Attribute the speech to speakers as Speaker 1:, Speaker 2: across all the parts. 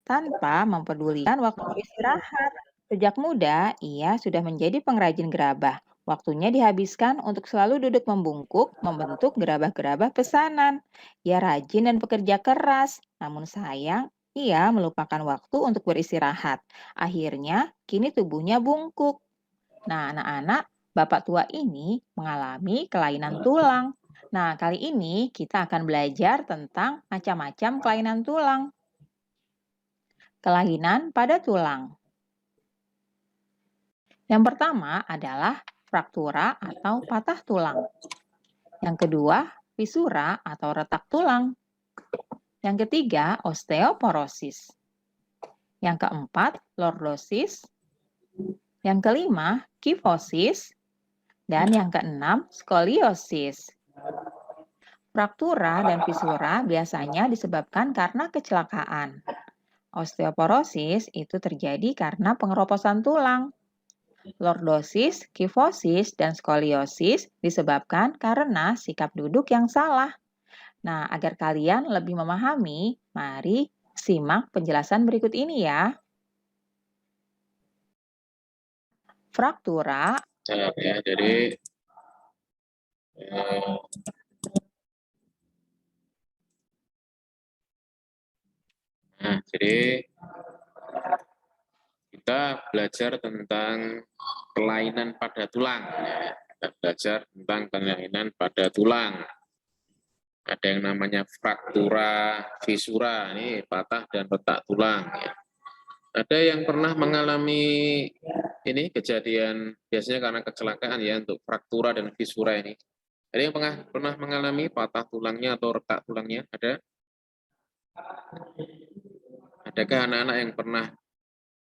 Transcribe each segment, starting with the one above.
Speaker 1: tanpa mempedulikan waktu istirahat. Sejak muda, ia sudah menjadi pengrajin gerabah. Waktunya dihabiskan untuk selalu duduk membungkuk, membentuk gerabah-gerabah pesanan. Ia rajin dan pekerja keras, namun sayang, ia melupakan waktu untuk beristirahat. Akhirnya, kini tubuhnya bungkuk. Nah, anak-anak, bapak tua ini mengalami kelainan tulang. Nah, kali ini kita akan belajar tentang macam-macam kelainan tulang. Kelainan pada tulang. Yang pertama adalah fraktura atau patah tulang. Yang kedua, fisura atau retak tulang. Yang ketiga, osteoporosis. Yang keempat, lordosis. Yang kelima, kifosis. Dan yang keenam, skoliosis. Fraktura dan fisura biasanya disebabkan karena kecelakaan. Osteoporosis itu terjadi karena pengeroposan tulang. Lordosis, kifosis, dan skoliosis disebabkan karena sikap duduk yang salah. Nah, agar kalian lebih memahami, mari simak penjelasan berikut ini ya. Fraktura.
Speaker 2: Ya, jadi jadi kita belajar tentang kelainan pada tulang. Ya. Kita belajar tentang kelainan pada tulang. Ada yang namanya fraktura, fisura, ini patah dan retak tulang. Ya. Ada yang pernah mengalami ini kejadian biasanya karena kecelakaan ya untuk fraktura dan fisura ini. Ada yang pernah mengalami patah tulangnya atau retak tulangnya? Ada? Adakah anak-anak yang pernah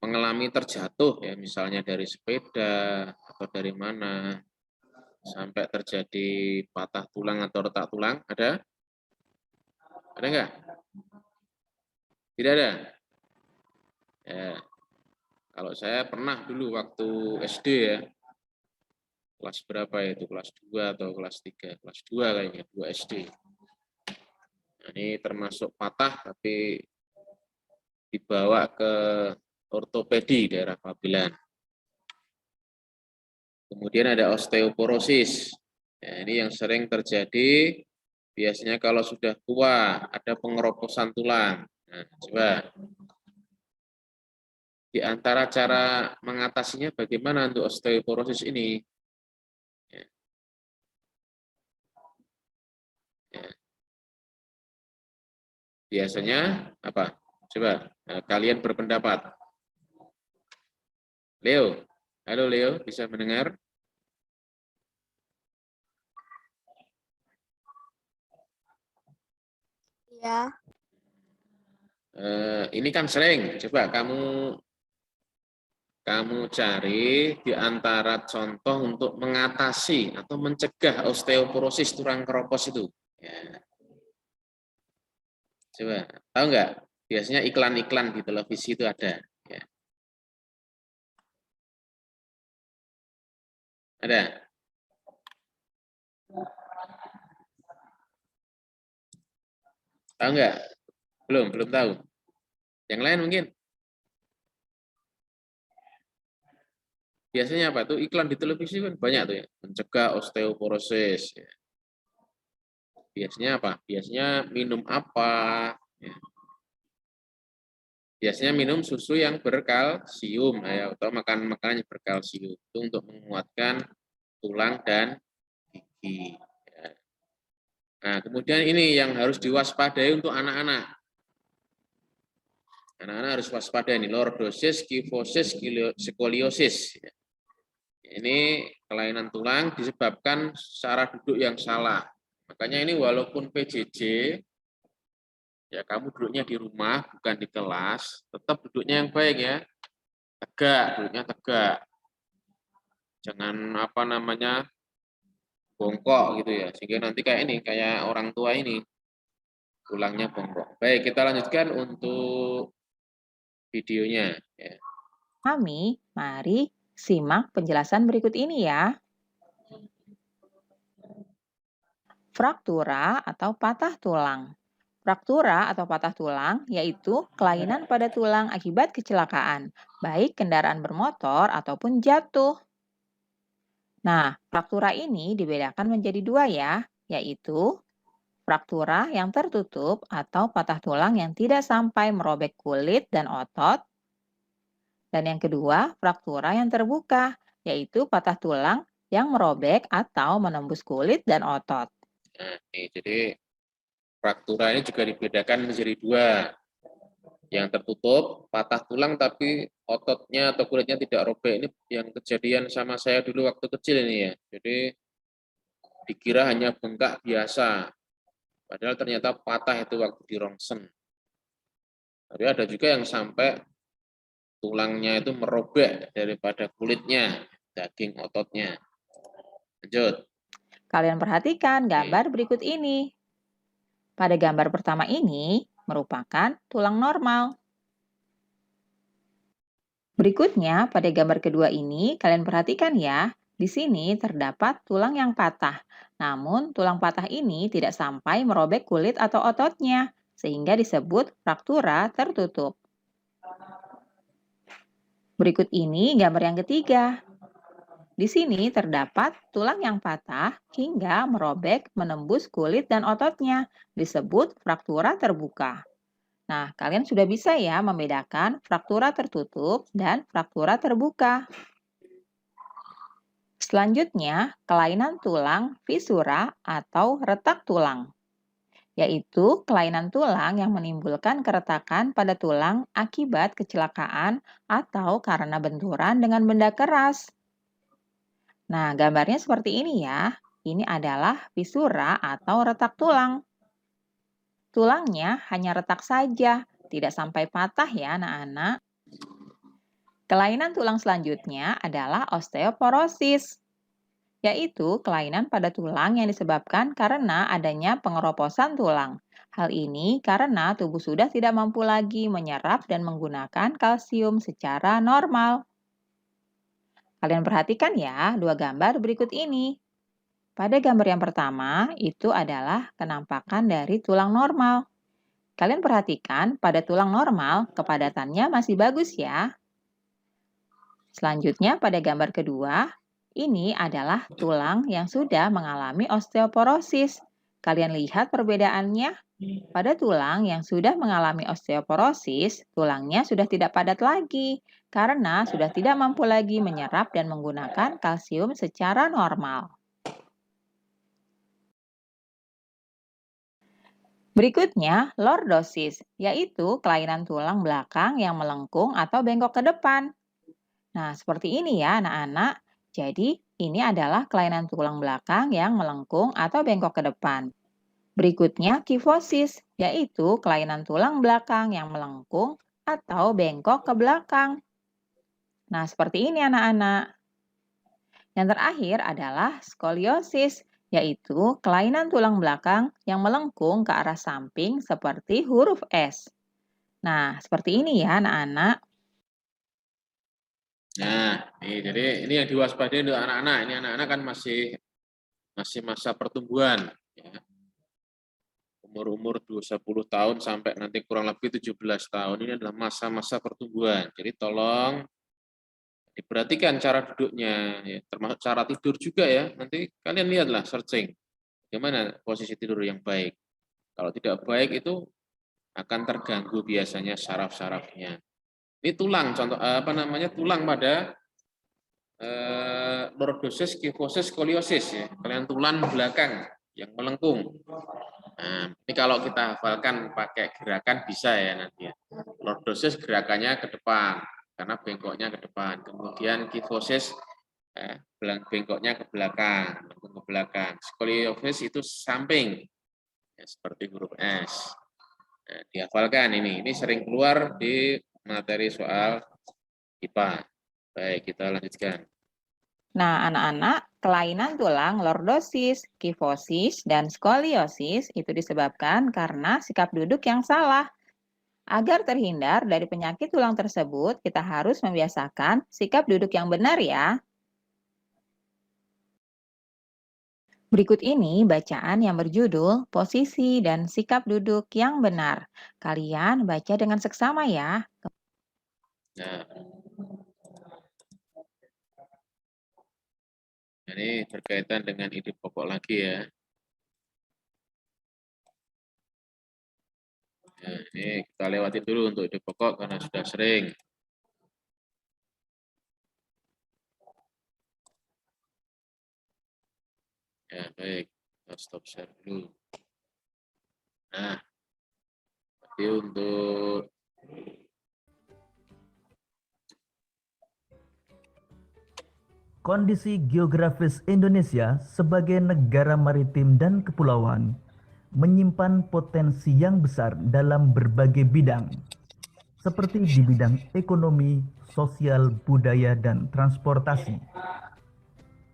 Speaker 2: mengalami terjatuh ya misalnya dari sepeda atau dari mana sampai terjadi patah tulang atau retak tulang? Ada? Ada enggak? Tidak ada? Ya. Kalau saya pernah dulu waktu SD ya, kelas berapa itu? Kelas 2 atau kelas 3? Kelas 2 kayaknya, 2 SD. Nah, ini termasuk patah tapi dibawa ke ortopedi daerah Pabilan. Kemudian ada osteoporosis. Ya, ini yang sering terjadi biasanya kalau sudah tua, ada pengeroposan tulang. Nah, coba di antara cara mengatasinya bagaimana untuk osteoporosis ini? Ya, ya. Biasanya apa? Coba kalian berpendapat. Leo, halo Leo, bisa mendengar?
Speaker 3: Ya.
Speaker 2: Ini kan sering. Coba kamu cari di antara contoh untuk mengatasi atau mencegah osteoporosis tulang keropos itu. Ya. Coba, tahu nggak? Biasanya iklan-iklan di televisi itu ada. Ya. Ada? Tahu nggak? Belum tahu. Yang lain mungkin? Biasanya apa tuh iklan di televisi kan banyak tuh ya, mencegah osteoporosis. Ya. Biasanya apa? Biasanya minum apa? Ya. Biasanya minum susu yang berkalsium ya, atau makan makanan yang berkalsium itu untuk menguatkan tulang dan gigi. Ya. Nah, kemudian ini yang harus diwaspadai untuk anak-anak. Anak-anak harus waspada ini lordosis, kifosis, skoliosis. Ini kelainan tulang disebabkan cara duduk yang salah. Makanya ini walaupun PJJ, ya kamu duduknya di rumah bukan di kelas, tetap duduknya yang baik ya. Tegak, duduknya tegak. Jangan apa namanya bongkok gitu ya. Sehingga nanti kayak ini, kayak orang tua ini tulangnya bongkok. Baik, kita lanjutkan untuk videonya ya.
Speaker 1: Mari simak penjelasan berikut ini ya. Fraktura atau patah tulang. Fraktura atau patah tulang yaitu kelainan pada tulang akibat kecelakaan, baik kendaraan bermotor ataupun jatuh. Nah, fraktura ini dibedakan menjadi dua ya, yaitu fraktura yang tertutup atau patah tulang yang tidak sampai merobek kulit dan otot. Dan yang kedua, fraktura yang terbuka, yaitu patah tulang yang merobek atau menembus kulit dan otot.
Speaker 2: Nah, ini jadi fraktura ini juga dibedakan menjadi dua. Yang tertutup, patah tulang tapi ototnya atau kulitnya tidak robek. Ini yang kejadian sama saya dulu waktu kecil ini ya. Jadi dikira hanya bengkak biasa, padahal ternyata patah itu waktu dirongsen. Tapi ada juga yang sampai tulangnya itu merobek daripada kulitnya, daging ototnya. Lanjut.
Speaker 1: Kalian perhatikan
Speaker 2: Oke.
Speaker 1: gambar berikut ini. Pada gambar pertama ini merupakan tulang normal. Berikutnya, pada gambar kedua ini, kalian perhatikan ya, di sini terdapat tulang yang patah. Namun, tulang patah ini tidak sampai merobek kulit atau ototnya, sehingga disebut fraktura tertutup. Berikut ini gambar yang ketiga. Di sini terdapat tulang yang patah hingga merobek menembus kulit dan ototnya, disebut fraktura terbuka. Nah, kalian sudah bisa ya membedakan fraktura tertutup dan fraktura terbuka. Selanjutnya, kelainan tulang fisura atau retak tulang, yaitu kelainan tulang yang menimbulkan keretakan pada tulang akibat kecelakaan atau karena benturan dengan benda keras. Nah, gambarnya seperti ini ya. Ini adalah fisura atau retak tulang. Tulangnya hanya retak saja, tidak sampai patah ya anak-anak. Kelainan tulang selanjutnya adalah osteoporosis, yaitu kelainan pada tulang yang disebabkan karena adanya pengeroposan tulang. Hal ini karena tubuh sudah tidak mampu lagi menyerap dan menggunakan kalsium secara normal. Kalian perhatikan ya dua gambar berikut ini. Pada gambar yang pertama, itu adalah penampakan dari tulang normal. Kalian perhatikan pada tulang normal, kepadatannya masih bagus ya. Selanjutnya pada gambar kedua, ini adalah tulang yang sudah mengalami osteoporosis. Kalian lihat perbedaannya? Pada tulang yang sudah mengalami osteoporosis, tulangnya sudah tidak padat lagi karena sudah tidak mampu lagi menyerap dan menggunakan kalsium secara normal. Berikutnya, lordosis, yaitu kelainan tulang belakang yang melengkung atau bengkok ke depan. Nah, seperti ini ya anak-anak. Jadi, ini adalah kelainan tulang belakang yang melengkung atau bengkok ke depan. Berikutnya, kifosis, yaitu kelainan tulang belakang yang melengkung atau bengkok ke belakang. Nah, seperti ini anak-anak. Yang terakhir adalah skoliosis, yaitu kelainan tulang belakang yang melengkung ke arah samping seperti huruf S. Nah, seperti ini ya anak-anak.
Speaker 2: Nah, jadi ini yang diwaspadai untuk anak-anak. Ini anak-anak kan masih masa pertumbuhan. Ya. Umur-umur 10 tahun sampai nanti kurang lebih 17 tahun ini adalah masa-masa pertumbuhan. Jadi tolong diperhatikan cara duduknya, ya, termasuk cara tidur juga ya. Nanti kalian lihatlah searching bagaimana posisi tidur yang baik. Kalau tidak baik itu akan terganggu biasanya saraf-sarafnya. Ini tulang, contoh apa namanya tulang pada lordosis, kifosis, skoliosis ya, kelainan tulang belakang yang melengkung. Nah, ini kalau kita hafalkan pakai gerakan bisa ya nanti ya. Lordosis gerakannya ke depan karena bengkoknya ke depan. Kemudian kifosis bengkoknya ke belakang, ke belakang. Skoliosis itu samping ya, seperti huruf S. Nah, dihafalkan ini. Ini sering keluar di materi soal IPA. Baik, kita lanjutkan.
Speaker 1: Nah, anak-anak, kelainan tulang lordosis, kifosis, dan skoliosis itu disebabkan karena sikap duduk yang salah. Agar terhindar dari penyakit tulang tersebut, kita harus membiasakan sikap duduk yang benar ya. Berikut ini bacaan yang berjudul Posisi dan Sikap Duduk yang Benar. Kalian baca dengan seksama ya.
Speaker 2: Nah, ini berkaitan dengan ide pokok lagi ya. Nah, ini kita lewati dulu untuk ide pokok karena sudah sering. Ya, baik. Kita stop share dulu. Nah, jadi untuk
Speaker 3: kondisi geografis Indonesia sebagai negara maritim dan kepulauan menyimpan potensi yang besar dalam berbagai bidang, seperti di bidang ekonomi, sosial, budaya, dan transportasi.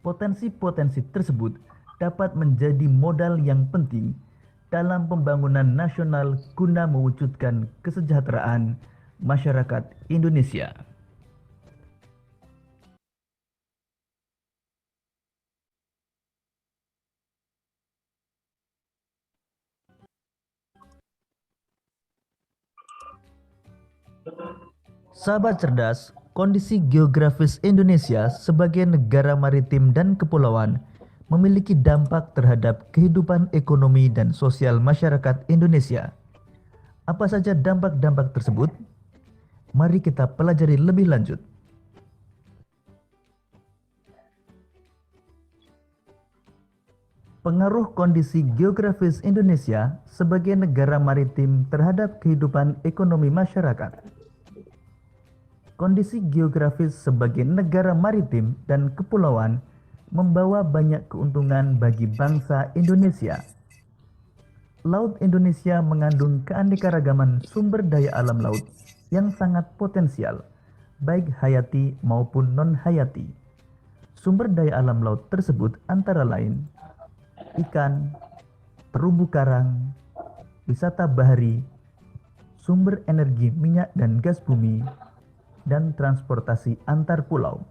Speaker 3: Potensi-potensi tersebut dapat menjadi modal yang penting dalam pembangunan nasional guna mewujudkan kesejahteraan masyarakat Indonesia. Sahabat cerdas, kondisi geografis Indonesia sebagai negara maritim dan kepulauan memiliki dampak terhadap kehidupan ekonomi dan sosial masyarakat Indonesia. Apa saja dampak-dampak tersebut? Mari kita pelajari lebih lanjut. Pengaruh kondisi geografis Indonesia sebagai negara maritim terhadap kehidupan ekonomi masyarakat. Kondisi geografis sebagai negara maritim dan kepulauan membawa banyak keuntungan bagi bangsa Indonesia. Laut Indonesia mengandung keanekaragaman sumber daya alam laut yang sangat potensial, baik hayati maupun non-hayati. Sumber daya alam laut tersebut antara lain ikan, terumbu karang, wisata bahari, sumber energi minyak dan gas bumi, dan transportasi antar pulau.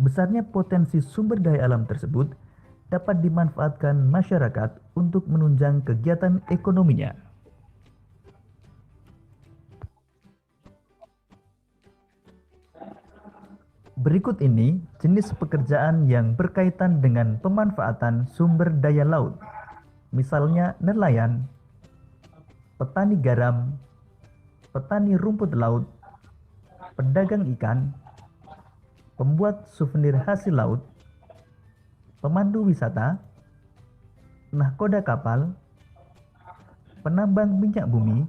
Speaker 3: Besarnya potensi sumber daya alam tersebut dapat dimanfaatkan masyarakat untuk menunjang kegiatan ekonominya. Berikut ini jenis pekerjaan yang berkaitan dengan pemanfaatan sumber daya laut. Misalnya nelayan, petani garam, petani rumput laut, pedagang ikan, pembuat souvenir hasil laut, pemandu wisata, nahkoda kapal, penambang minyak bumi,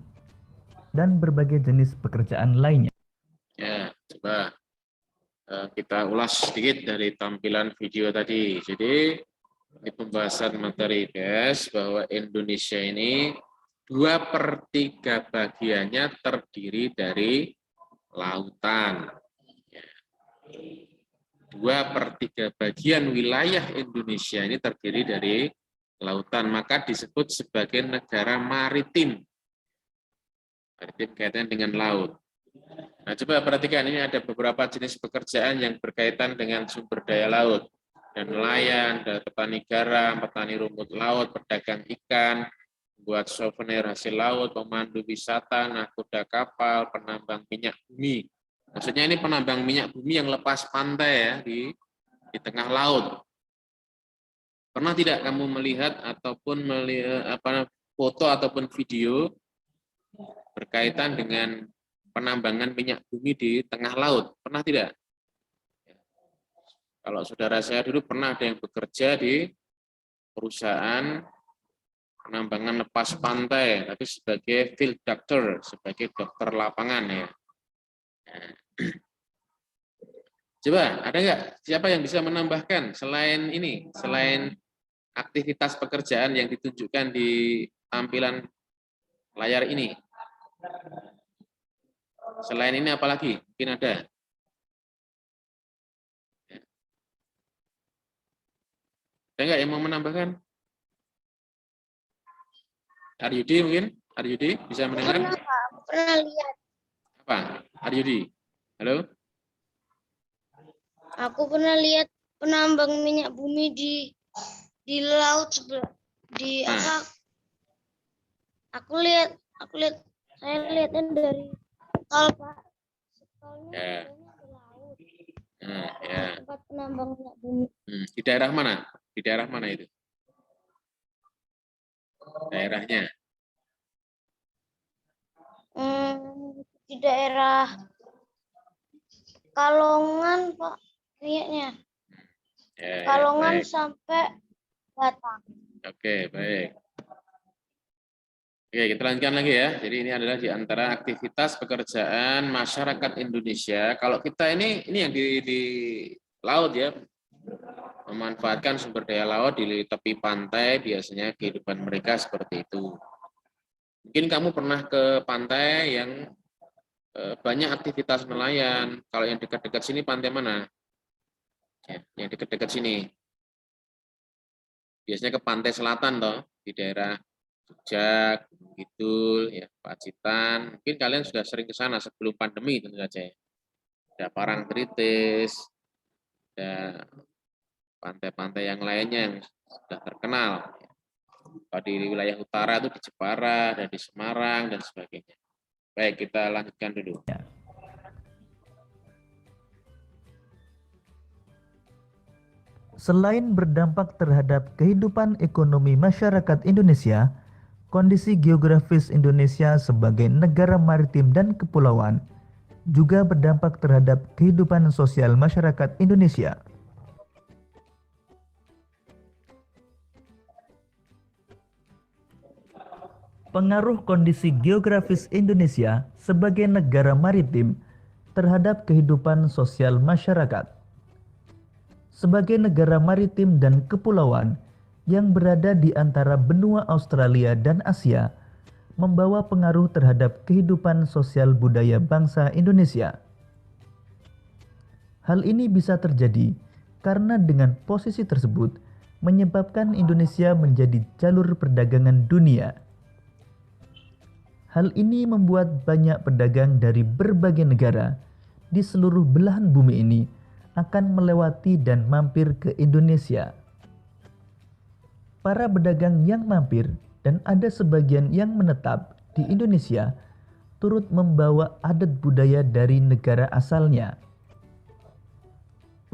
Speaker 3: dan berbagai jenis pekerjaan lainnya.
Speaker 2: ya, coba kita ulas sedikit dari tampilan video tadi. Jadi, di pembahasan materi IPS bahwa Indonesia ini 2/3 bagiannya terdiri dari lautan. 2/3 bagian wilayah Indonesia ini terdiri dari lautan, maka disebut sebagai negara maritim. Maritim kaitan dengan laut. Nah, coba perhatikan, ini ada beberapa jenis pekerjaan yang berkaitan dengan sumber daya laut. Dan nelayan, ada petani garam, petani rumput laut, pedagang ikan, buat souvenir hasil laut, pemandu wisata, nahkoda kapal, penambang minyak bumi. Maksudnya ini penambang minyak bumi yang lepas pantai ya di tengah laut. Pernah tidak kamu melihat ataupun foto ataupun video berkaitan dengan penambangan minyak bumi di tengah laut? Pernah tidak? Kalau saudara saya dulu pernah ada yang bekerja di perusahaan penambangan lepas pantai, tapi sebagai field doctor, sebagai dokter lapangan ya. Coba, ada nggak siapa yang bisa menambahkan selain ini, selain aktivitas pekerjaan yang ditunjukkan di tampilan layar ini? Selain ini apalagi? Mungkin ada. Ada nggak yang mau menambahkan? Aryudi mungkin? Aryudi bisa mendengar?
Speaker 4: Pernah lihat.
Speaker 2: Apa? Aryudi? Halo?
Speaker 4: Aku pernah lihat penambang minyak bumi di di laut sebelah di
Speaker 2: Nah.
Speaker 4: apa? Aku lihat saya lihatnya dari kapal, Pak. Kapalnya
Speaker 2: Ya.
Speaker 4: di laut.
Speaker 2: Nah, ya.
Speaker 4: Tempat penambang minyak bumi.
Speaker 2: Di daerah mana? Di daerah mana itu? Daerahnya.
Speaker 4: Di daerah Kalongan, Pak, kayaknya.
Speaker 2: Ya,
Speaker 4: Kalongan
Speaker 2: baik.
Speaker 4: sampai Batam.
Speaker 2: Oke, baik. Oke, kita lanjutkan lagi ya. Jadi ini adalah di antara aktivitas pekerjaan masyarakat Indonesia. Kalau kita ini yang di laut ya, memanfaatkan sumber daya laut di tepi pantai, biasanya kehidupan mereka seperti itu. Mungkin kamu pernah ke pantai yang banyak aktivitas nelayan. Kalau yang dekat-dekat sini pantai mana? Ya, yang dekat-dekat sini. Biasanya ke pantai selatan toh, di daerah Jogja, Gunung Kidul, ya, Pacitan. Mungkin kalian sudah sering ke sana sebelum pandemi tentu saja. Ada Parangtritis, ada pantai-pantai yang lainnya yang sudah terkenal. Kalau di wilayah utara itu di Jepara, ada di Semarang, dan sebagainya. Baik, kita lanjutkan dulu.
Speaker 3: Selain berdampak terhadap kehidupan ekonomi masyarakat Indonesia, kondisi geografis Indonesia sebagai negara maritim dan kepulauan juga berdampak terhadap kehidupan sosial masyarakat Indonesia. Pengaruh kondisi geografis Indonesia sebagai negara maritim terhadap kehidupan sosial masyarakat. Sebagai negara maritim dan kepulauan yang berada di antara benua Australia dan Asia, membawa pengaruh terhadap kehidupan sosial budaya bangsa Indonesia. Hal ini bisa terjadi karena dengan posisi tersebut menyebabkan Indonesia menjadi jalur perdagangan dunia. Hal ini membuat banyak pedagang dari berbagai negara di seluruh belahan bumi ini akan melewati dan mampir ke Indonesia. Para pedagang yang mampir dan ada sebagian yang menetap di Indonesia turut membawa adat budaya dari negara asalnya.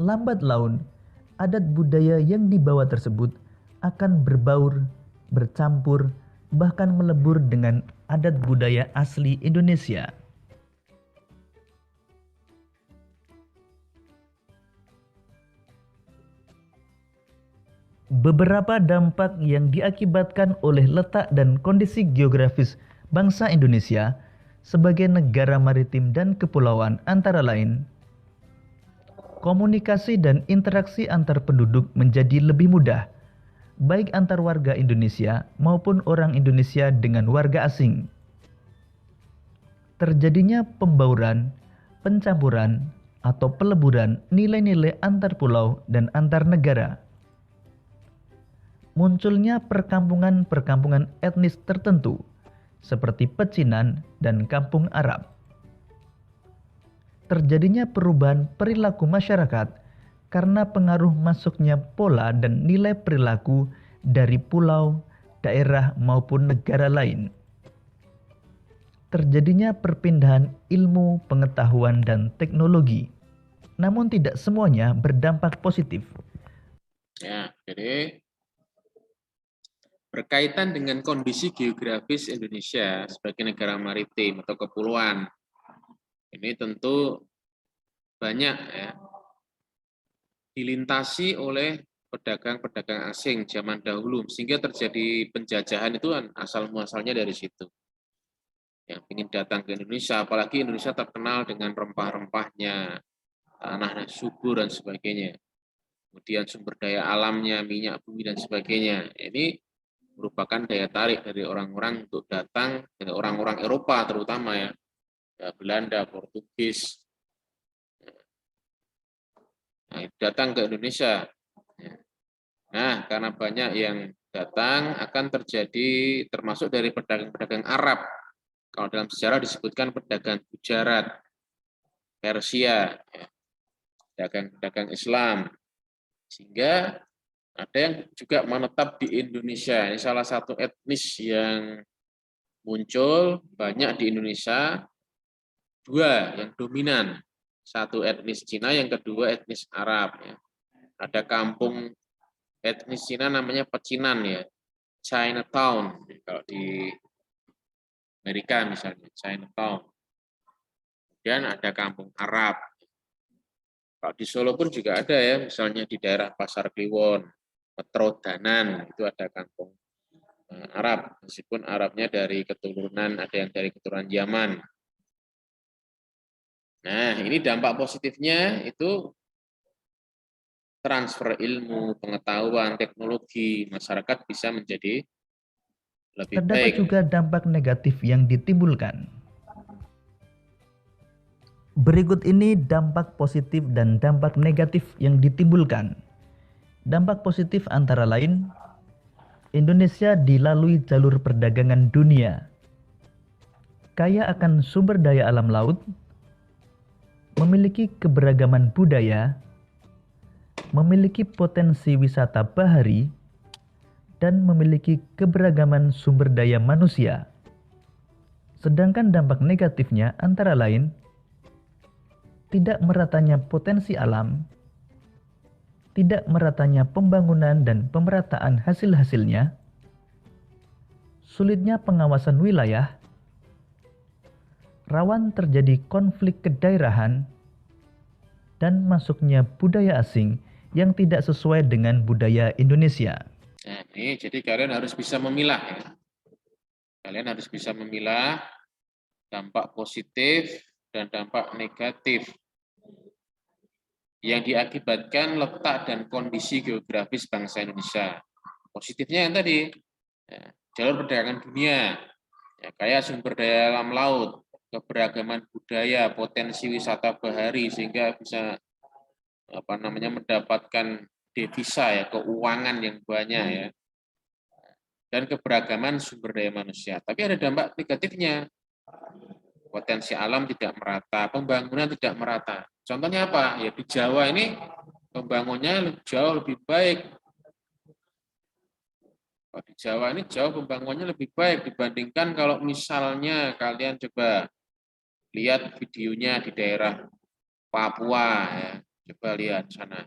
Speaker 3: Lambat laun, adat budaya yang dibawa tersebut akan berbaur, bercampur, bahkan melebur dengan adat budaya asli Indonesia. Beberapa dampak yang diakibatkan oleh letak dan kondisi geografis bangsa Indonesia sebagai negara maritim dan kepulauan antara lain: komunikasi dan interaksi antar penduduk menjadi lebih mudah, baik antar warga Indonesia maupun orang Indonesia dengan warga asing. Terjadinya pembauran, pencampuran, atau peleburan nilai-nilai antar pulau dan antar negara. Munculnya perkampungan-perkampungan etnis tertentu, seperti Pecinan dan Kampung Arab. Terjadinya perubahan perilaku masyarakat karena pengaruh masuknya pola dan nilai perilaku dari pulau, daerah maupun negara lain. Terjadinya perpindahan ilmu, pengetahuan, dan teknologi, namun tidak semuanya berdampak positif.
Speaker 2: Ya, jadi berkaitan dengan kondisi geografis Indonesia sebagai negara maritim atau kepulauan, ini tentu banyak ya dilintasi oleh pedagang-pedagang asing zaman dahulu, sehingga terjadi penjajahan itu asal muasalnya dari situ. Yang ingin datang ke Indonesia, apalagi Indonesia terkenal dengan rempah-rempahnya, tanah subur dan sebagainya. Kemudian sumber daya alamnya, minyak bumi dan sebagainya. Ini merupakan daya tarik dari orang-orang untuk datang, dari orang-orang Eropa terutama ya, Belanda, Portugis, datang ke Indonesia. Nah, karena banyak yang datang, akan terjadi termasuk dari pedagang-pedagang Arab. Kalau dalam sejarah disebutkan pedagang Gujarat, Persia, pedagang-pedagang Islam, sehingga Ada yang juga menetap di Indonesia. Ini salah satu etnis yang muncul banyak di Indonesia. Dua yang dominan. Satu etnis Cina, yang kedua etnis Arab. Ya. Ada kampung etnis Cina namanya Pecinan ya. Chinatown. Kalau di Amerika misalnya, Chinatown. Dan ada kampung Arab. Kalau di Solo pun juga ada ya, misalnya di daerah Pasar Kliwon, Petrodanan, itu ada kampung Arab, meskipun Arabnya dari keturunan, ada yang dari keturunan Yaman. Nah, ini dampak positifnya itu transfer ilmu, pengetahuan, teknologi, masyarakat bisa menjadi lebih
Speaker 3: Terdapat
Speaker 2: baik.
Speaker 3: juga dampak negatif yang ditimbulkan. Berikut ini dampak positif dan dampak negatif yang ditimbulkan. Dampak positif antara lain, Indonesia dilalui jalur perdagangan dunia, kaya akan sumber daya alam laut, memiliki keberagaman budaya, memiliki potensi wisata bahari, dan memiliki keberagaman sumber daya manusia. Sedangkan dampak negatifnya antara lain, tidak meratanya potensi alam, tidak meratanya pembangunan dan pemerataan hasil-hasilnya, sulitnya pengawasan wilayah, rawan terjadi konflik kedaerahan, dan masuknya budaya asing yang tidak sesuai dengan budaya Indonesia.
Speaker 2: Nah, ini jadi kalian harus bisa memilah ya. Kalian harus bisa memilah dampak positif dan dampak negatif yang diakibatkan letak dan kondisi geografis bangsa Indonesia. Positifnya yang tadi, ya, jalur perdagangan dunia, ya, kaya sumber daya alam laut, keberagaman budaya, potensi wisata bahari, sehingga bisa mendapatkan devisa ya, keuangan yang banyak ya, dan keberagaman sumber daya manusia. Tapi ada dampak negatifnya. Potensi alam tidak merata, pembangunan tidak merata. Contohnya apa? Ya di Jawa ini pembangunannya jauh lebih baik. Di Jawa ini jauh pembangunannya lebih baik dibandingkan kalau misalnya kalian coba lihat videonya di daerah Papua ya. Coba lihat sana.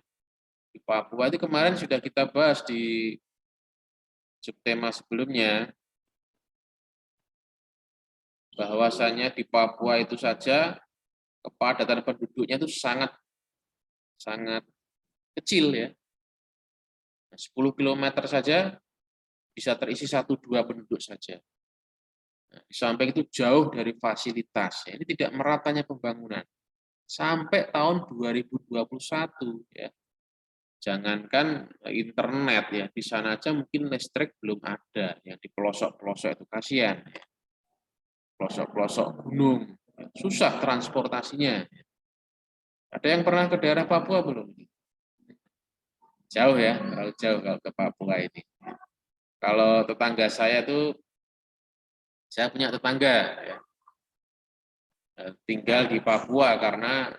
Speaker 2: Di Papua itu kemarin sudah kita bahas di subtema sebelumnya, bahwasanya di Papua itu saja kepadatan penduduknya itu sangat kecil ya. 10 km saja bisa terisi 1-2 penduduk saja. Nah, di samping itu jauh dari fasilitas. Ini tidak meratanya pembangunan. Sampai tahun 2021 ya. Jangankan internet ya, di sana aja mungkin listrik belum ada. Yang di pelosok-pelosok itu kasihan. Ya. Pelosok-pelosok gunung. Susah transportasinya. Ada yang pernah ke daerah Papua belum? Jauh ya, terlalu jauh kalau ke Papua ini. Kalau tetangga saya tuh, saya punya tetangga ya, tinggal di Papua karena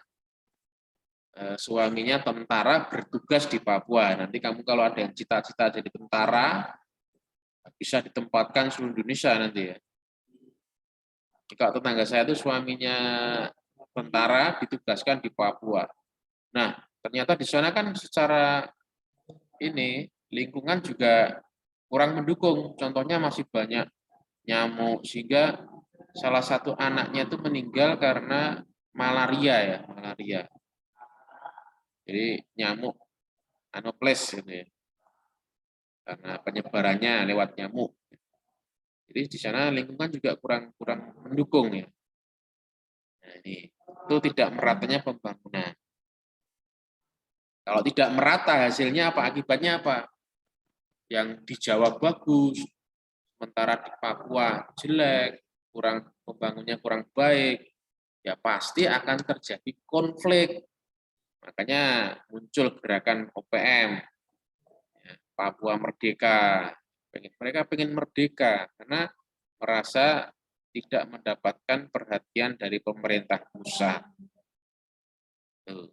Speaker 2: suaminya tentara bertugas di Papua. Nanti kamu kalau ada yang cita-cita jadi tentara, bisa ditempatkan seluruh Indonesia nanti ya. Kalau tetangga saya itu suaminya tentara ditugaskan di Papua. Nah, ternyata di sana kan secara ini lingkungan juga kurang mendukung. Contohnya masih banyak nyamuk sehingga salah satu anaknya itu meninggal karena malaria ya, malaria. Jadi nyamuk anopheles gitu ya. Karena penyebarannya lewat nyamuk. Jadi di sana lingkungan juga kurang mendukung ya. Nah, ini itu tidak meratanya pembangunan. Kalau tidak merata hasilnya apa? Akibatnya apa? Yang di Jawa bagus, sementara di Papua jelek, pembangunannya kurang baik, ya pasti akan terjadi konflik. Makanya muncul gerakan OPM, ya, Papua Merdeka. Mereka ingin merdeka karena merasa tidak mendapatkan perhatian dari pemerintah pusat. Tuh.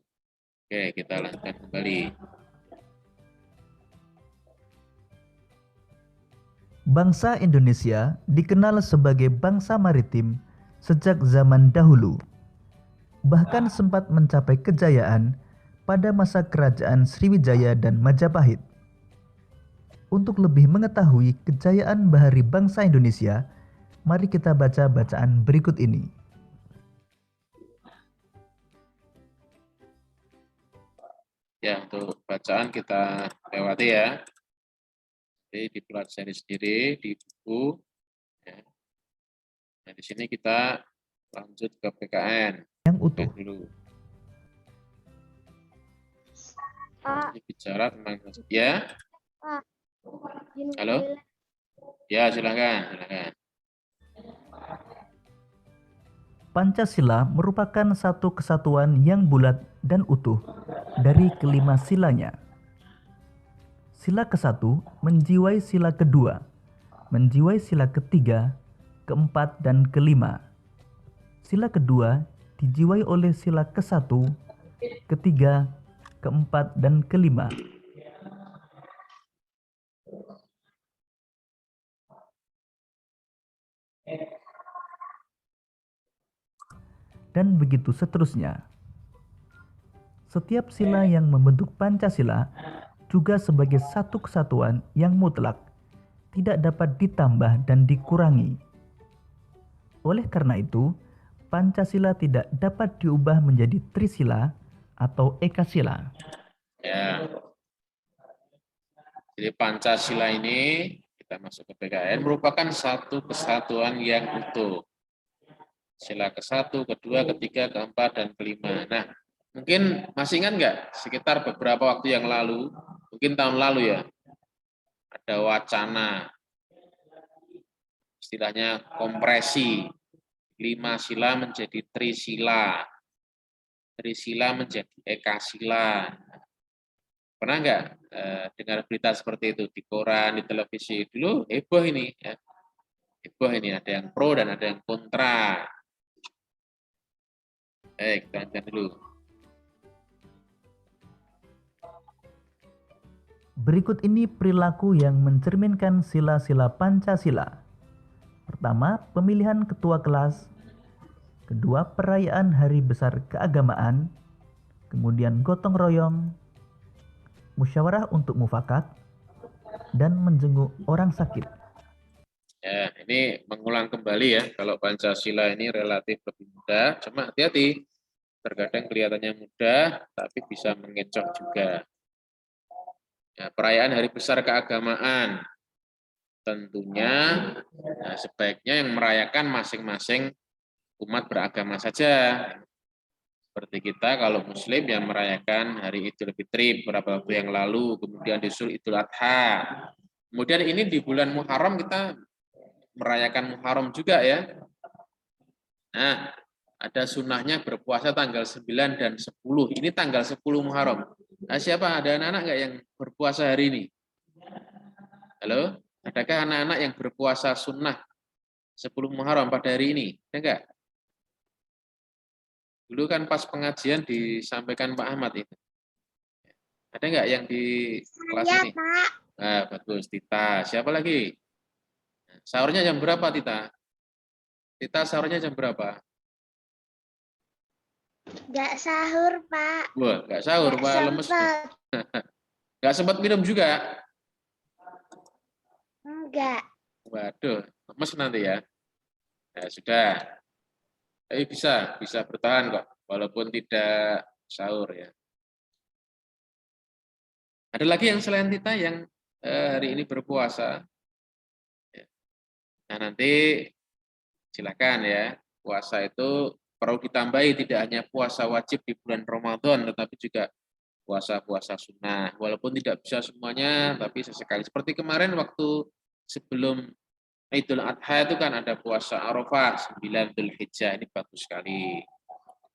Speaker 2: Oke, kita lanjutkan kembali.
Speaker 3: Bangsa Indonesia dikenal sebagai bangsa maritim sejak zaman dahulu. Bahkan sempat mencapai kejayaan pada masa kerajaan Sriwijaya dan Majapahit. Untuk lebih mengetahui kejayaan bahari bangsa Indonesia, mari kita baca bacaan berikut ini.
Speaker 2: Ya, untuk bacaan kita lewati ya. Jadi dipelajari sendiri di buku. Ya. Nah, di sini kita lanjut ke PKN.
Speaker 3: Yang utuh.
Speaker 2: PKN dulu.
Speaker 4: Pak,
Speaker 2: Ini bicara tentang ya.
Speaker 4: Pak. izin
Speaker 2: Halo?
Speaker 4: toilet.
Speaker 2: Ya, silakan.
Speaker 3: Pancasila merupakan satu kesatuan yang bulat dan utuh dari kelima silanya. Sila ke-1 menjiwai sila kedua, menjiwai sila ketiga, keempat, dan kelima. Sila kedua dijiwai oleh sila ke-1, ketiga, keempat, dan kelima. Dan begitu seterusnya. Setiap sila yang membentuk Pancasila juga sebagai satu kesatuan yang mutlak, tidak dapat ditambah dan dikurangi. Oleh karena itu, Pancasila tidak dapat diubah menjadi Trisila atau Ekasila.
Speaker 2: Ya. Jadi Pancasila ini, kita masuk ke PKN, merupakan satu kesatuan yang utuh. Sila ke-1, kedua, ketiga, keempat, dan kelima. Nah, mungkin masih ingat nggak, sekitar beberapa waktu yang lalu, mungkin tahun lalu ya, ada wacana, istilahnya kompresi, 5 sila menjadi Trisila, Trisila menjadi Ekasila. Pernah nggak dengar berita seperti itu di koran, di televisi? Dulu heboh ini, ya. Heboh ini, ada yang pro dan ada yang kontra. Kita lanjutkan dulu.
Speaker 3: Berikut ini perilaku yang mencerminkan sila-sila Pancasila. Pertama, pemilihan ketua kelas. Kedua, perayaan hari besar keagamaan. Kemudian gotong royong, musyawarah untuk mufakat, dan menjenguk orang sakit.
Speaker 2: Ya, ini mengulang kembali ya, kalau Pancasila ini relatif lebih mudah, cuma hati-hati, terkadang kelihatannya mudah, tapi bisa mengecoh juga. Ya, perayaan hari besar keagamaan, tentunya sebaiknya yang merayakan masing-masing umat beragama saja. Seperti kita kalau Muslim yang merayakan hari Idul Fitri beberapa waktu yang lalu, kemudian disusul Idul Adha. Kemudian ini di bulan Muharram kita merayakan Muharram juga ya. Nah, ada sunnahnya berpuasa tanggal 9 dan 10. Ini tanggal 10 Muharram. Nah, siapa? Ada anak-anak nggak yang berpuasa hari ini? Halo? Adakah anak-anak yang berpuasa sunnah 10 Muharram pada hari ini? Ada nggak? Dulu kan pas pengajian disampaikan Pak Ahmad itu. Ada nggak yang di kelas
Speaker 4: Ya,
Speaker 2: ini?
Speaker 4: Pak.
Speaker 2: Nah, bagus, Tita. Siapa lagi? Sahurnya jam berapa, Tita? Tita sahurnya jam berapa?
Speaker 4: Nggak sahur, Pak.
Speaker 2: Wah, nggak sahur,
Speaker 4: Nggak
Speaker 2: Pak. Lemes.
Speaker 4: sempet.
Speaker 2: Nggak sempat minum juga?
Speaker 4: Enggak.
Speaker 2: Waduh, lemes nanti ya. Nah, sudah. Tapi bisa bertahan kok, walaupun tidak sahur ya. Ada lagi yang selain Tita yang hari ini berpuasa? Nah, nanti silakan ya. Puasa itu perlu ditambahi, tidak hanya puasa wajib di bulan Ramadan, tetapi juga puasa-puasa sunnah. Walaupun tidak bisa semuanya, tapi sesekali. Seperti kemarin waktu sebelum Idul Adha itu kan ada puasa Arafah, 9 Dzulhijjah, ini bagus sekali.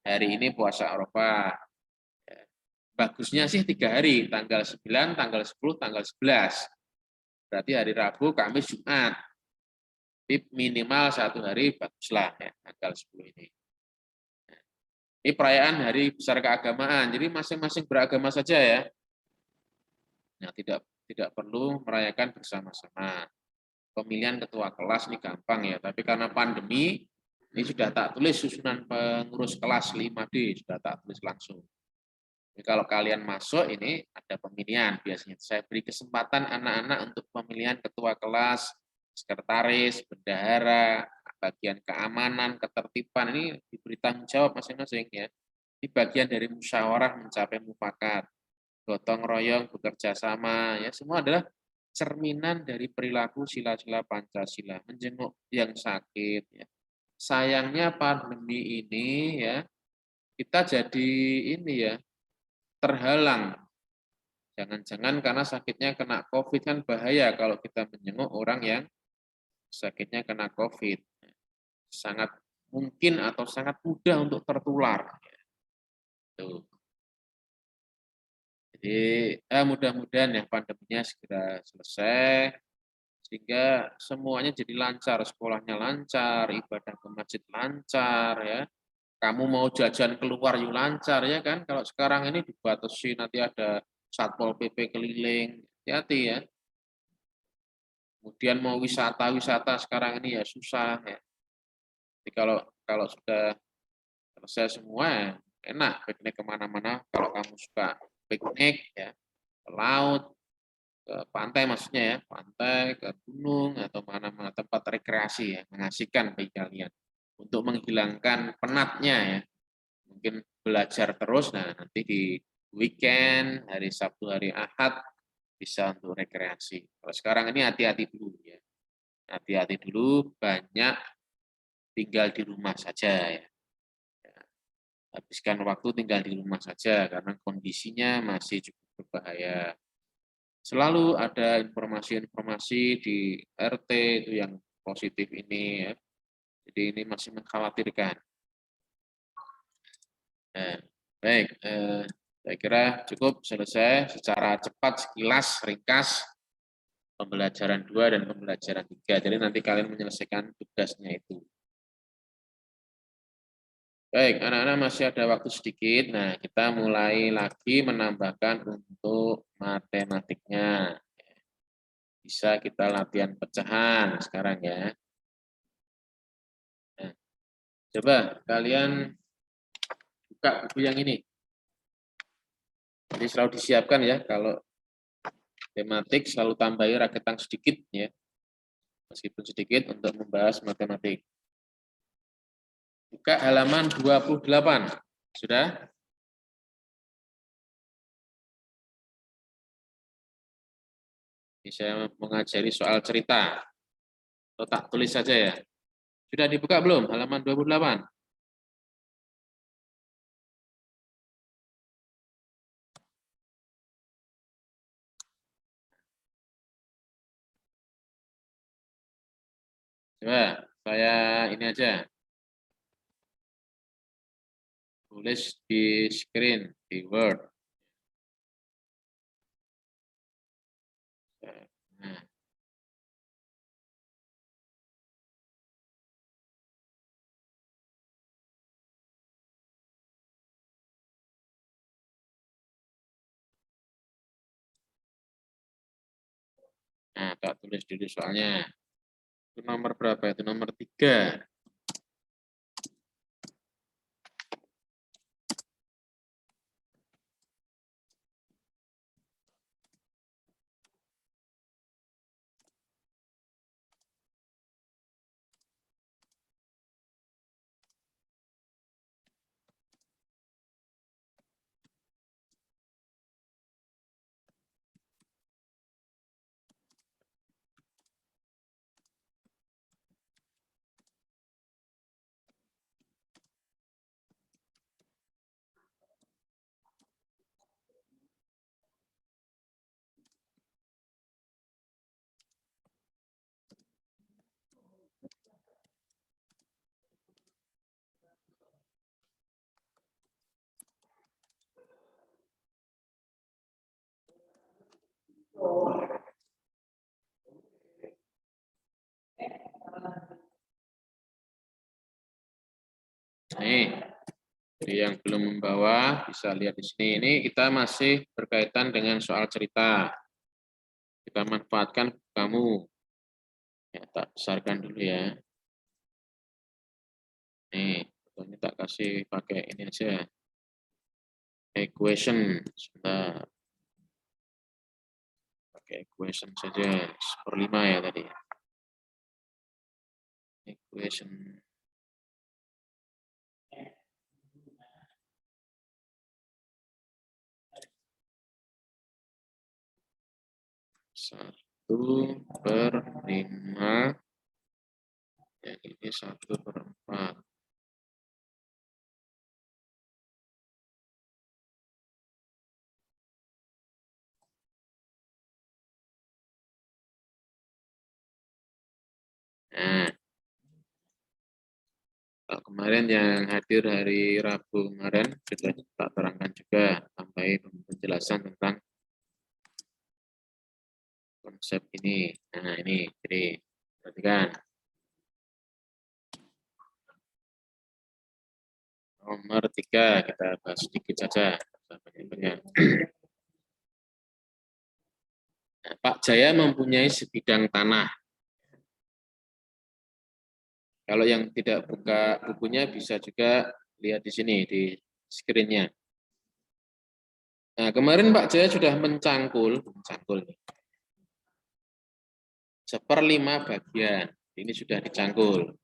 Speaker 2: Hari ini puasa Arafah. Bagusnya sih 3 hari, tanggal 9, tanggal 10, tanggal 11. Berarti hari Rabu, Kamis, Jumat. Tapi minimal 1 hari baguslah ya, tanggal 10 ini. Ini perayaan hari besar keagamaan, jadi masing-masing beragama saja ya. Nah, tidak perlu merayakan bersama-sama. pemilihan ketua kelas ini gampang ya, tapi karena pandemi ini sudah tak tulis susunan pengurus kelas 5D, sudah tak tulis langsung. Jadi kalau kalian masuk ini ada pemilihan, biasanya saya beri kesempatan anak-anak untuk pemilihan ketua kelas, sekretaris, bendahara, bagian keamanan, ketertiban, ini diberi tanggung jawab masing-masing ya. Ini bagian dari musyawarah mencapai mufakat, gotong royong, bekerja sama, ya semua adalah cerminan dari perilaku sila-sila Pancasila, menjenguk yang sakit. Ya. Sayangnya pandemi ini ya kita jadi ini ya terhalang. Jangan-jangan karena sakitnya kena COVID kan bahaya kalau kita menjenguk orang yang sakitnya kena COVID. Sangat mungkin atau sangat mudah untuk tertular. Tuh. Jadi mudah-mudahan yang pandeminya segera selesai sehingga semuanya jadi lancar, sekolahnya lancar, ibadah ke masjid lancar ya. Kamu mau jajan keluar yuk lancar ya kan. Kalau sekarang ini dibatasi nanti ada Satpol PP keliling, hati-hati ya. Kemudian mau wisata sekarang ini ya susah ya. Jadi kalau sudah selesai semua enak piknik kemana-mana. Kalau kamu suka piknik ya ke laut, ke pantai maksudnya ya, pantai, ke gunung atau mana-mana tempat rekreasi ya, mengasihkan bagi kalian untuk menghilangkan penatnya ya. Mungkin belajar terus, nah nanti di weekend, hari Sabtu, hari Ahad bisa untuk rekreasi. Kalau sekarang ini hati-hati dulu ya, hati-hati dulu, banyak tinggal di rumah saja ya. Habiskan waktu tinggal di rumah saja karena kondisinya masih cukup berbahaya. Selalu ada informasi-informasi di RT itu yang positif ini ya. Jadi ini masih mengkhawatirkan. Nah, baik, saya kira cukup selesai secara cepat, sekilas, ringkas pembelajaran 2 dan pembelajaran 3. Jadi nanti kalian menyelesaikan tugasnya itu. Baik, anak-anak masih ada waktu sedikit. Nah, kita mulai lagi menambahkan untuk matematiknya. Bisa kita latihan pecahan sekarang ya. Nah, coba kalian buka buku yang ini. Jadi selalu disiapkan ya, kalau tematik selalu tambahi raketang sedikit ya. Meskipun sedikit untuk membahas matematik. Buka halaman 28. Sudah? Ini saya mengajari soal cerita. Atau tak tulis saja ya. Sudah dibuka belum halaman 28? Coba saya ini aja. Tulis di screen, di Word. Nah. Nah, tak tulis dulu soalnya. Itu nomor berapa? Itu nomor 3. Nih, yang belum membawa bisa lihat di sini. Ini kita masih berkaitan dengan soal cerita. Kita manfaatkan kamu. Ya, tak besarkan dulu ya. Nih, ini tak kasih pakai ini aja. Equation. Sebentar. Pakai equation saja. 1/5 ya tadi. Equation. Satu per 5. Yang ini 1/4. Nah, kalau kemarin yang hadir hari Rabu kemarin sudah tak terangkan juga, tambahin penjelasan tentang konsep ini. Nah, ini, jadi perhatikan. Nomor 3, kita bahas sedikit saja. Nah, Pak Jaya mempunyai sebidang tanah. Kalau yang tidak buka bukunya bisa juga lihat di sini, di screen-nya. Nah, kemarin Pak Jaya sudah mencangkul 1/5 bagian. Ini sudah dicangkul.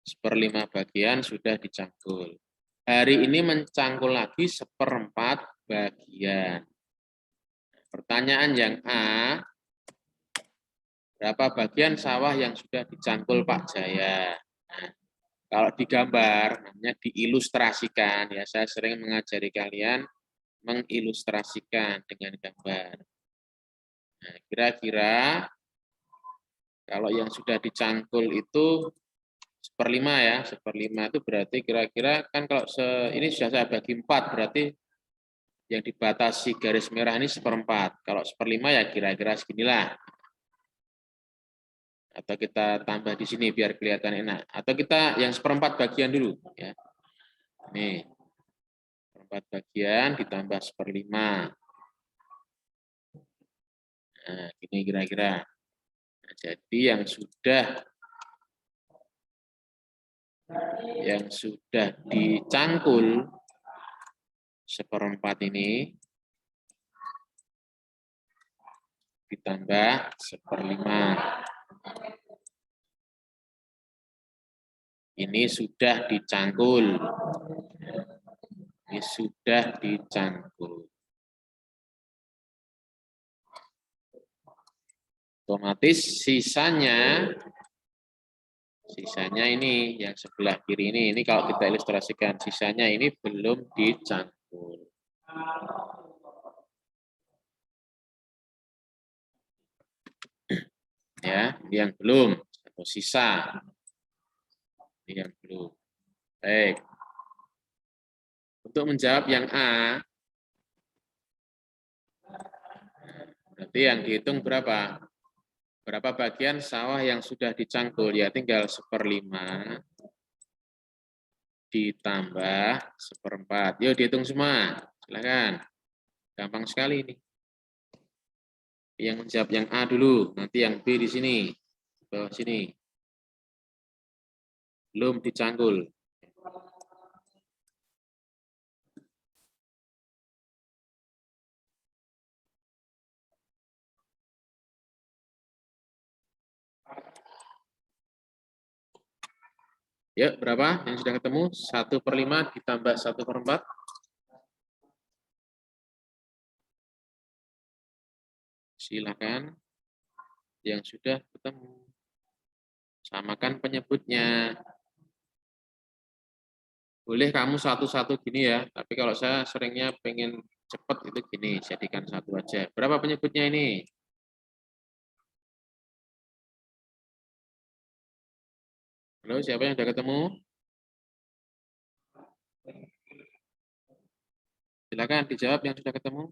Speaker 2: 1/5 bagian sudah dicangkul. Hari ini mencangkul lagi 1/4 bagian. Pertanyaan yang A, berapa bagian sawah yang sudah dicangkul Pak Jaya? Nah, kalau digambar, namanya diilustrasikan. Ya, saya sering mengajari kalian mengilustrasikan dengan gambar. Nah, kira-kira kalau yang sudah dicangkul itu 1/5 ya, 1/5 itu berarti kira-kira kan kalau ini sudah saya bagi 4, berarti yang dibatasi garis merah ini 1/4. Kalau 1/5 ya kira-kira seginilah. Atau kita tambah di sini biar kelihatan enak. Atau kita yang 1/4 bagian dulu ya. Nih, 1/4 bagian ditambah 1/5. Nah, ini kira-kira. Nah, jadi yang sudah dicangkul 1/4 ini ditambah 1/5. Ini sudah dicangkul. Ini sudah dicangkul. Otomatis sisanya ini yang sebelah kiri ini kalau kita ilustrasikan, sisanya ini belum dicangkul. Ya, ini yang belum atau sisa. Ini yang belum. Baik. Untuk menjawab yang A, berarti yang dihitung berapa? Berapa bagian sawah yang sudah dicangkul? Ya tinggal 1/5 ditambah 1/4. Yuk dihitung semua. Silakan. Gampang sekali ini. Yang menjawab yang A dulu, nanti yang B di sini. Bawah sini. Belum dicangkul. Ya, berapa yang sudah ketemu? 1/5 ditambah 1/4. Silakan. Yang sudah ketemu. Samakan penyebutnya. Boleh kamu satu-satu gini ya, tapi kalau saya seringnya pengen cepat itu gini, jadikan satu aja. Berapa penyebutnya ini? Halo, siapa yang sudah ketemu? Silakan dijawab yang sudah ketemu.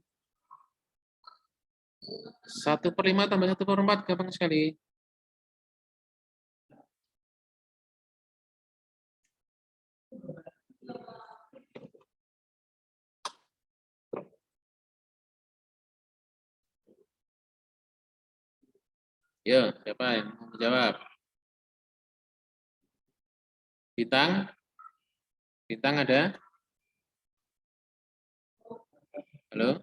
Speaker 2: 1/5 tambah 1/4 gampang sekali. Yo, siapa yang mau menjawab? Bintang? Bintang ada? Halo?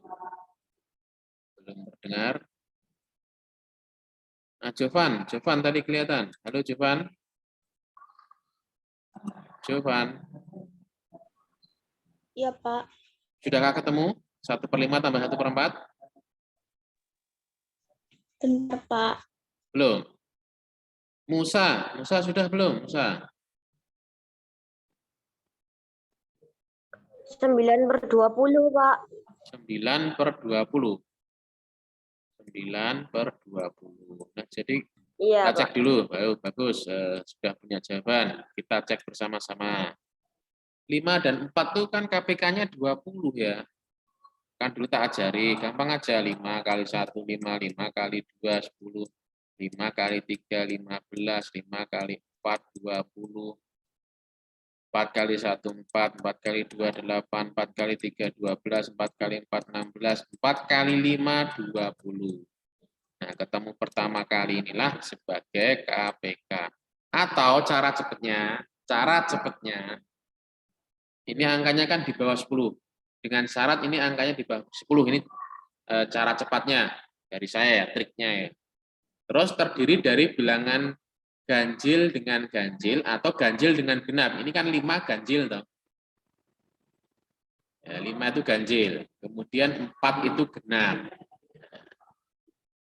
Speaker 2: Belum terdengar. Nah, Jovan tadi kelihatan. Halo Jovan. Jovan,
Speaker 4: Iya, Pak.
Speaker 2: sudahkah ketemu? 1/5 tambah 1/4?
Speaker 4: Bentar, Pak.
Speaker 2: Belum. Musa sudah belum? Musa.
Speaker 4: 9/20, Pak.
Speaker 2: 9/20. 9/20. Nah, jadi
Speaker 4: Iya,
Speaker 2: kita
Speaker 4: Pak.
Speaker 2: cek dulu. Bagus, sudah punya jawaban. Kita cek bersama-sama. 5 dan 4 tuh kan KPK-nya 20 ya. Kan dulu tak ajari, gampang aja. 5 kali 1, 5, 5 kali 2, 10. 5 kali 3, 15. 5 kali 4, 20. 4 kali 1, 4. 4 kali 2, 8. 4 kali 3, 12. 4 kali 4, 16. 4 kali 5, 20. Nah, ketemu pertama kali inilah sebagai KPK. Atau cara cepatnya, ini angkanya kan di bawah 10. Dengan syarat ini angkanya di bawah 10. Ini cara cepatnya dari saya ya, triknya ya. Terus terdiri dari bilangan ganjil dengan ganjil atau ganjil dengan genap. Ini kan 5 ganjil toh. Ya, 5 itu ganjil. Kemudian 4 itu genap.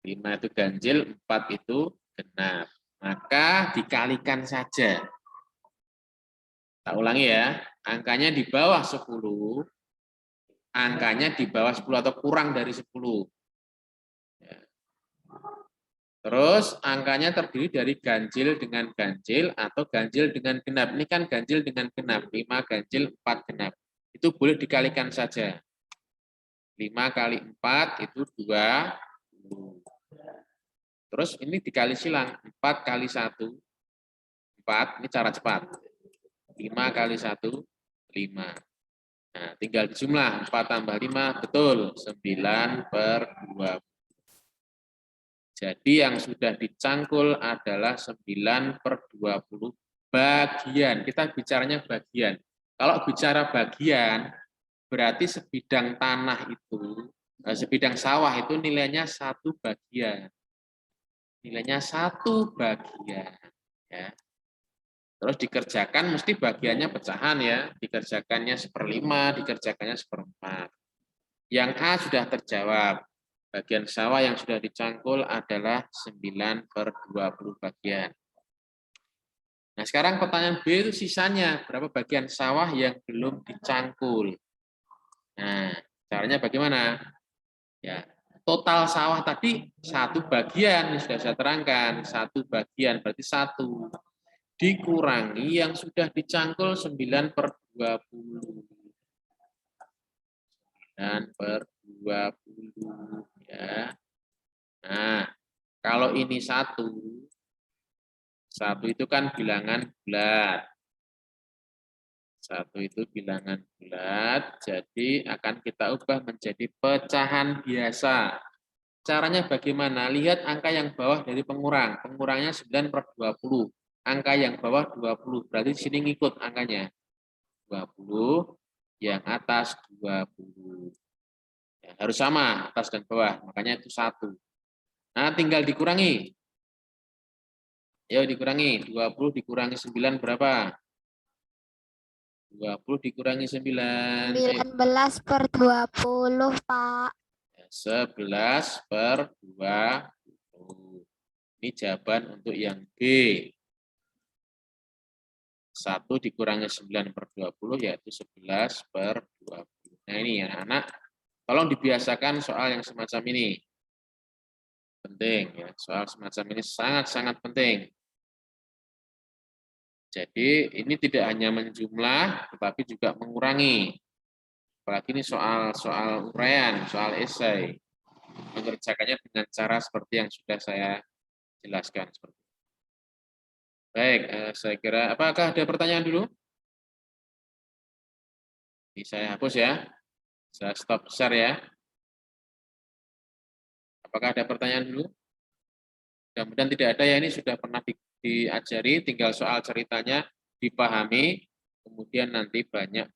Speaker 2: 5 itu ganjil, 4 itu genap. Maka dikalikan saja. Tak ulangi ya, angkanya di bawah 10, angkanya di bawah 10 atau kurang dari 10. Terus angkanya terdiri dari ganjil dengan ganjil atau ganjil dengan genap. Ini kan ganjil dengan genap, 5 ganjil, 4 genap. Itu boleh dikalikan saja. 5 kali 4 itu 20. Terus ini dikali silang, 4 kali 1, 4, ini cara cepat. 5 kali 1, 5. Nah, tinggal dijumlah, 4 tambah 5, betul, 9/20. Jadi yang sudah dicangkul adalah 9/20 bagian. Kita bicaranya bagian. Kalau bicara bagian, berarti sebidang tanah itu, sebidang sawah itu nilainya 1 bagian. Nilainya 1 bagian. Ya. Terus dikerjakan mesti bagiannya pecahan ya. Dikerjakannya 1/5, dikerjakannya 1/4. Yang A sudah terjawab. Bagian sawah yang sudah dicangkul adalah 9/20 bagian. Nah, sekarang pertanyaan B itu sisanya. Berapa bagian sawah yang belum dicangkul? Nah, caranya bagaimana? Ya, total sawah tadi 1 bagian, ini sudah saya terangkan. 1 bagian berarti 1. Dikurangi yang sudah dicangkul 9/20. 9/20 ya. Nah, kalau ini 1 itu kan bilangan bulat. 1 itu bilangan bulat, jadi akan kita ubah menjadi pecahan biasa. Caranya bagaimana? Lihat angka yang bawah dari pengurang. Pengurangnya 9/20. Angka yang bawah 20. Berarti di sini ngikut angkanya. 20, yang atas 20. Ya, harus sama atas dan bawah, makanya itu 1. Nah, tinggal dikurangi. Ayo dikurangi, 20 dikurangi 9 berapa? 20 dikurangi 9. Ayo.
Speaker 4: 19/20, Pak.
Speaker 2: 11/20. Ini jawaban untuk yang B. 1 dikurangi 9/20 yaitu 11/20. Nah ini ya anak, tolong dibiasakan soal yang semacam ini. Penting ya, soal semacam ini sangat-sangat penting. Jadi ini tidak hanya menjumlah, tetapi juga mengurangi. Apalagi ini soal uraian, soal esai. Mengerjakannya dengan cara seperti yang sudah saya jelaskan. Baik, saya kira, apakah ada pertanyaan dulu? Ini saya hapus ya. Saya stop share ya. Apakah ada pertanyaan dulu? Mudah-mudahan tidak ada ya, ini sudah pernah diajari, tinggal soal ceritanya dipahami, kemudian nanti banyak